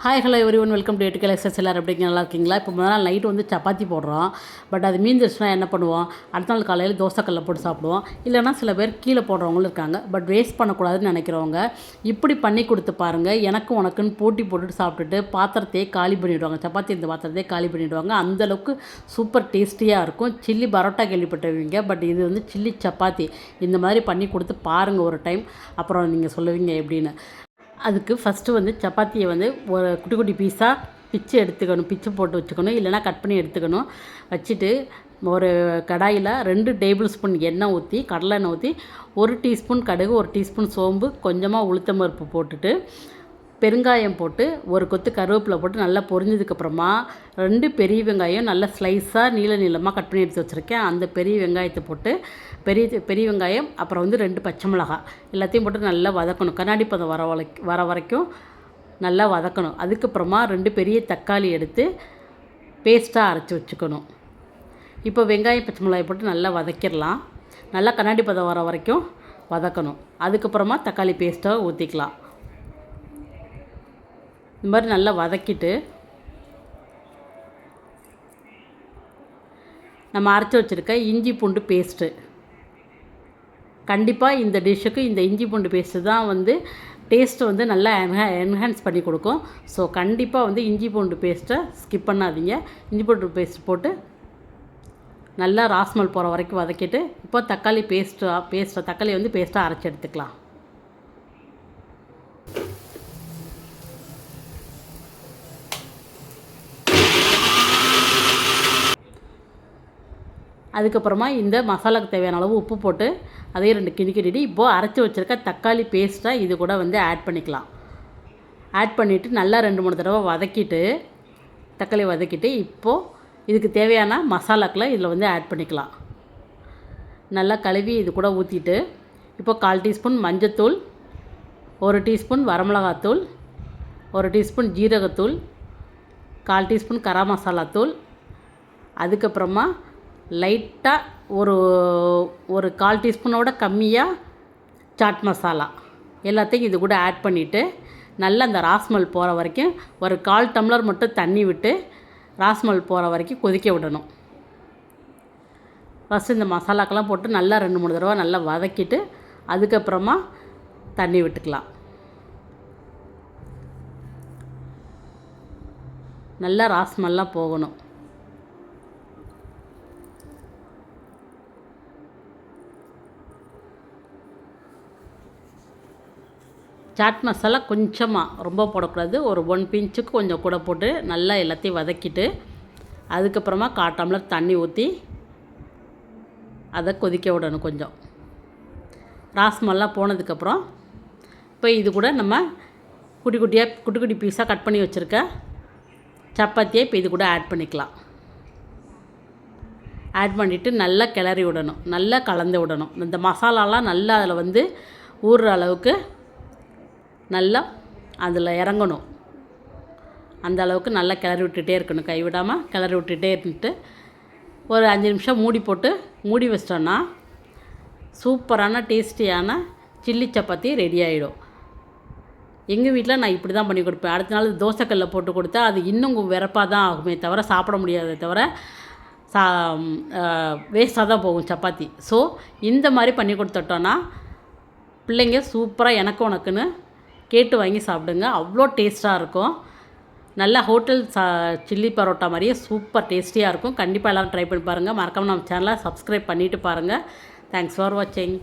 Hi hello everyone welcome to Ettukal access எல்லோரும் எப்படிங்க நல்லா இருக்கீங்களா? இப்போ முதல் நாள் நைட்டு வந்து சப்பாத்தி போடுறோம். பட் அது மீந்துருச்சுன்னா என்ன பண்ணுவோம்? அடுத்த நாள் காலையில் தோசைக்கல்ல போட்டு சாப்பிடுவோம். இல்லைனா சில பேர் கீழே போடுறவங்களும் இருக்காங்க. பட் வேஸ்ட் பண்ணக்கூடாதுன்னு நினைக்கிறவங்க இப்படி பண்ணி கொடுத்து பாருங்கள். எனக்கும் உனக்குன்னு போட்டி போட்டுட்டு சாப்பிட்டுட்டு பாத்திரத்தையே காலி பண்ணிவிடுவாங்க. சப்பாத்தி இந்த பாத்திரத்தையே காலி பண்ணிவிடுவாங்க. அந்தளவுக்கு சூப்பர் டேஸ்டியாக இருக்கும். சில்லி பரோட்டா கேள்விப்பட்டுருவீங்க. பட் இது வந்து சில்லி சப்பாத்தி. இந்த மாதிரி பண்ணி கொடுத்து பாருங்கள் ஒரு டைம். அப்புறம் நீங்கள் சொல்லுவீங்க எப்படின்னு. அதுக்கு ஃபஸ்ட்டு வந்து சப்பாத்தியை வந்து ஒரு குட்டி குட்டி பீஸாக பிச்சு போட்டு வச்சுக்கணும். இல்லைனா கட் பண்ணி எடுத்துக்கணும். வச்சுட்டு ஒரு கடாயில் 2 டேபிள் ஸ்பூன் எண்ணெய் ஊற்றி, கடலை எண்ணெய் ஊற்றி 1 டீஸ்பூன் கடுகு, 1 டீஸ்பூன் சோம்பு, கொஞ்சமாக உளுத்தம் பருப்பு போட்டுட்டு பெருங்காயம் போட்டு ஒரு கொத்து கருவேப்பிலை போட்டு நல்லா பொரிஞ்சதுக்கப்புறமா 2 பெரிய வெங்காயம் நல்லா ஸ்லைஸாக நீளமாக கட் பண்ணி எடுத்து வச்சுருக்கேன். அந்த பெரிய வெங்காயத்தை போட்டு பெரிய வெங்காயம், அப்புறம் வந்து 2 பச்சை மிளகாய் எல்லாத்தையும் போட்டு நல்லா வதக்கணும். கண்ணாடி பதம் வர வரைக்கும் நல்லா வதக்கணும். அதுக்கப்புறமா 2 பெரிய தக்காளி எடுத்து பேஸ்ட்டாக அரைச்சி வச்சுக்கணும். இப்போ வெங்காயம் பச்சை மிளகாய் போட்டு நல்லா வதக்கிடலாம். நல்லா கண்ணாடி பதம் வர வரைக்கும் வதக்கணும். அதுக்கப்புறமா தக்காளி பேஸ்ட்டாக ஊற்றிக்கலாம். இந்த மாதிரி நல்லா வதக்கிட்டு நம்ம அரைச்சி வச்சுருக்க இஞ்சி பூண்டு பேஸ்ட்டு, கண்டிப்பாக இந்த டிஷ்ஷுக்கு இந்த இஞ்சி பூண்டு பேஸ்ட்டு தான் வந்து டேஸ்ட்டு வந்து நல்லா என்ஹான்ஸ் பண்ணி கொடுக்கும். ஸோ கண்டிப்பாக வந்து இஞ்சி பூண்டு பேஸ்ட்டை ஸ்கிப் பண்ணாதீங்க. இஞ்சி பூண்டு பேஸ்ட் போட்டு நல்லா ராஸ்மல் போகிற வரைக்கும் வதக்கிட்டு இப்போ தக்காளி தக்காளி வந்து பேஸ்ட்டாக அரைச்சி எடுத்துக்கலாம். அதுக்கப்புறமா இந்த மசாலாவுக்கு தேவையான அளவு உப்பு போட்டு அதையும் 2 கிண்டிட்டு இப்போது அரைச்சி வச்சுருக்க தக்காளி பேஸ்ட்டாக இது கூட வந்து ஆட் பண்ணிக்கலாம். ஆட் பண்ணிவிட்டு நல்லா 2-3 தடவை தக்காளி வதக்கிட்டு இப்போது இதுக்கு தேவையான மசாலாக்களை இதில் வந்து ஆட் பண்ணிக்கலாம். நல்லா கழுவி இது கூட ஊற்றிட்டு இப்போது 1/4 டீஸ்பூன் மஞ்சத்தூள், 1 டீஸ்பூன் வரமிளகாத்தூள், 1 டீஸ்பூன் ஜீரகத்தூள், 1/4 டீஸ்பூன் கரம் மசாலா தூள், அதுக்கப்புறமா லைட்டாக ஒரு 1/4 டீஸ்பூனோட கம்மியாக சாட் மசாலா எல்லாத்தையும் இது கூட ஆட் பண்ணிவிட்டு நல்லா அந்த ராஸ்மல் போகிற வரைக்கும் ஒரு 1/4 டம்ளர் மட்டும் தண்ணி விட்டு ராஸ்மல் போகிற வரைக்கும் கொதிக்க விடணும். ஃபஸ்ட்டு இந்த மசாலாக்கெல்லாம் போட்டு நல்லா 2-3 தடவை நல்லா வதக்கிட்டு அதுக்கப்புறமா தண்ணி விட்டுக்கலாம். நல்லா ராஸ்மல்லாம் போகணும். சாட் மசாலா கொஞ்சமாக, ரொம்ப போடக்கூடாது, ஒரு 1 பிஞ்சுக்கு கொஞ்சம் கூட போட்டு நல்லா எல்லாத்தையும் வதக்கிட்டு அதுக்கப்புறமா 1/4 டம்ளர் தண்ணி ஊற்றி அதை கொதிக்க விடணும். கொஞ்சம் ராஸ்மல்லாம் போனதுக்கப்புறம் இப்போ இது கூட நம்ம குட்டி பீஸாக கட் பண்ணி வச்சுருக்க சப்பாத்தியை இப்போ இது கூட ஆட் பண்ணிக்கலாம். ஆட் பண்ணிவிட்டு நல்லா கிளறி விடணும், நல்லா கலந்து விடணும். இந்த மசாலாலாம் நல்லா அதில் வந்து ஊறுற அளவுக்கு நல்லா அதில் இறங்கணும். அந்த அளவுக்கு நல்லா கிளறி விட்டுகிட்டே இருக்கணும். கைவிடாமல் கிளறி விட்டுகிட்டே இருந்துட்டு ஒரு 5 நிமிஷம் மூடி வச்சிட்டோன்னா சூப்பரான டேஸ்டியான சில்லி சப்பாத்தி ரெடி ஆகிடும். எங்கள் வீட்டில் நான் இப்படி தான் பண்ணி கொடுப்பேன். அடுத்த நாள் தோசைக்கல்ல போட்டு கொடுத்தா அது இன்னும் வெறப்பாக தான் ஆகுமே தவிர சாப்பிட முடியாதே தவிர வேஸ்ட்டாக தான் போகும் சப்பாத்தி. ஸோ இந்த மாதிரி பண்ணி கொடுத்துட்டோன்னா பிள்ளைங்க சூப்பராக எனக்கு உனக்குன்னு கேட்டு வாங்கி சாப்பிடுங்க. அவ்வளோ டேஸ்ட்டாக இருக்கும். நல்லா ஹோட்டல் சில்லி பரோட்டா மாதிரியே சூப்பர் டேஸ்டியாக இருக்கும். கண்டிப்பாக எல்லோரும் ட்ரை பண்ணி பாருங்கள். மறக்காமல் நம்ம சேனலை சப்ஸ்கிரைப் பண்ணிவிட்டு பாருங்கள். தேங்க்ஸ் ஃபார் வாட்சிங்.